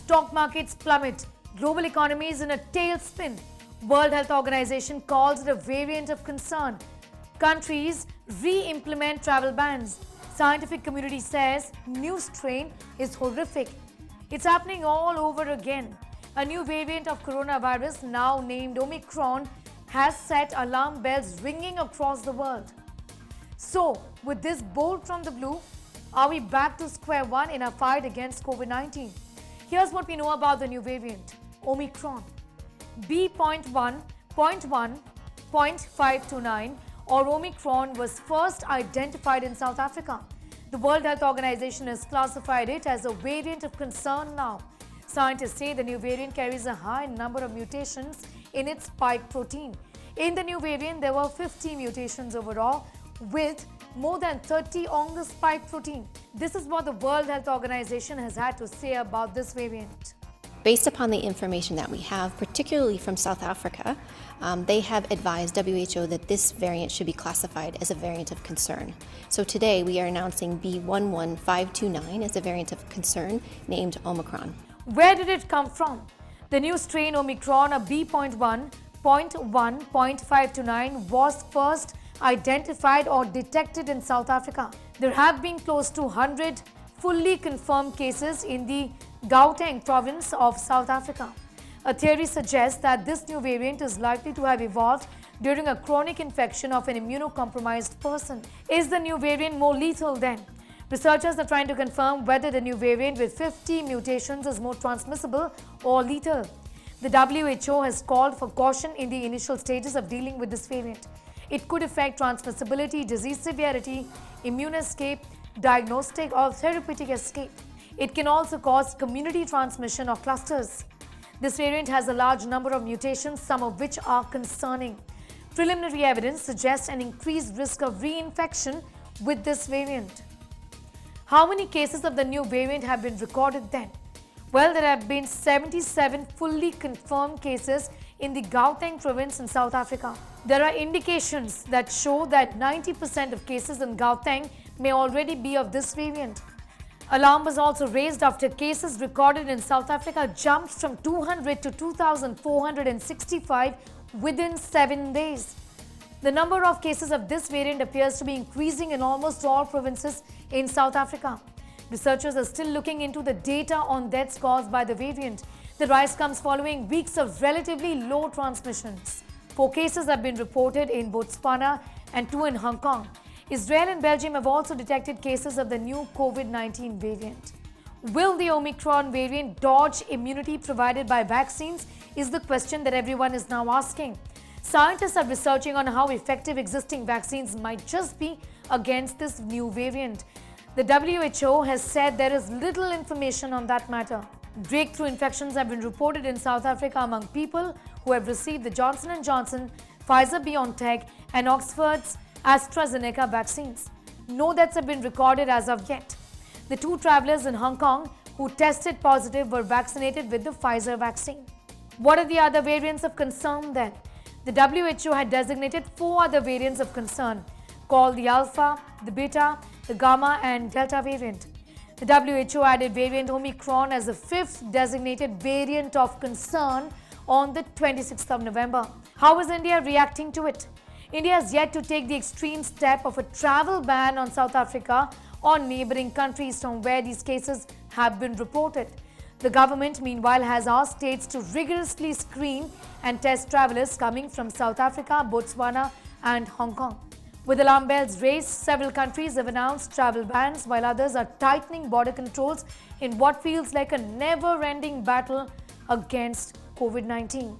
Stock markets plummet. Global economy is in a tailspin. World Health Organization calls it a variant of concern. Countries re-implement travel bans. Scientific community says new strain is horrific. It's happening all over again. A new variant of coronavirus, now named Omicron, has set alarm bells ringing across the world. So, with this bolt from the blue, are we back to square one in our fight against COVID-19? Here's what we know about the new variant, Omicron. B.1.1.529 or Omicron was first identified in South Africa. The World Health Organization has classified it as a variant of concern now. Scientists say the new variant carries a high number of mutations in its spike protein. In the new variant, there were 50 mutations overall, with more than 30 on the spike protein. This is what the World Health Organization has had to say about this variant. Based upon the information that we have, particularly from South Africa, they have advised WHO that this variant should be classified as a variant of concern. So today we are announcing B.1.1.529 as a variant of concern named Omicron. Where did it come from? The new strain Omicron, or B.1.1.529, was first identified or detected in South Africa. There have been close to 100 fully confirmed cases in the Gauteng province of South Africa. A theory suggests that this new variant is likely to have evolved during a chronic infection of an immunocompromised person. Is the new variant more lethal then? Researchers are trying to confirm whether the new variant with 50 mutations is more transmissible or lethal. The WHO has called for caution in the initial stages of dealing with this variant. It could affect transmissibility, disease severity, immune escape, diagnostic or therapeutic escape. It can also cause community transmission or clusters. This variant has a large number of mutations, some of which are concerning. Preliminary evidence suggests an increased risk of reinfection with this variant. How many cases of the new variant have been recorded then? Well, there have been 77 fully confirmed cases in the Gauteng province in South Africa. There are indications that show that 90% of cases in Gauteng may already be of this variant. Alarm was also raised after cases recorded in South Africa jumped from 200 to 2,465 within 7 days. The number of cases of this variant appears to be increasing in almost all provinces in South Africa. Researchers are still looking into the data on deaths caused by the variant. The rise comes following weeks of relatively low transmissions. 4 cases have been reported in Botswana and 2 in Hong Kong. Israel and Belgium have also detected cases of the new COVID-19 variant. Will the Omicron variant dodge immunity provided by vaccines is the question that everyone is now asking. Scientists are researching on how effective existing vaccines might just be against this new variant. The WHO has said there is little information on that matter. Breakthrough infections have been reported in South Africa among people who have received the Johnson & Johnson, Pfizer-BioNTech and Oxford's AstraZeneca vaccines. No deaths have been recorded as of yet. The 2 travelers in Hong Kong who tested positive were vaccinated with the Pfizer vaccine. What are the other variants of concern then? The WHO had designated 4 other variants of concern called the Alpha, the Beta, the Gamma and Delta variant. The WHO added variant Omicron as the 5th designated variant of concern on the 26th of November. How is India reacting to it? India has yet to take the extreme step of a travel ban on South Africa or neighboring countries from where these cases have been reported. The government, meanwhile, has asked states to rigorously screen and test travelers coming from South Africa, Botswana and Hong Kong. With alarm bells raised, several countries have announced travel bans while others are tightening border controls in what feels like a never-ending battle against COVID-19.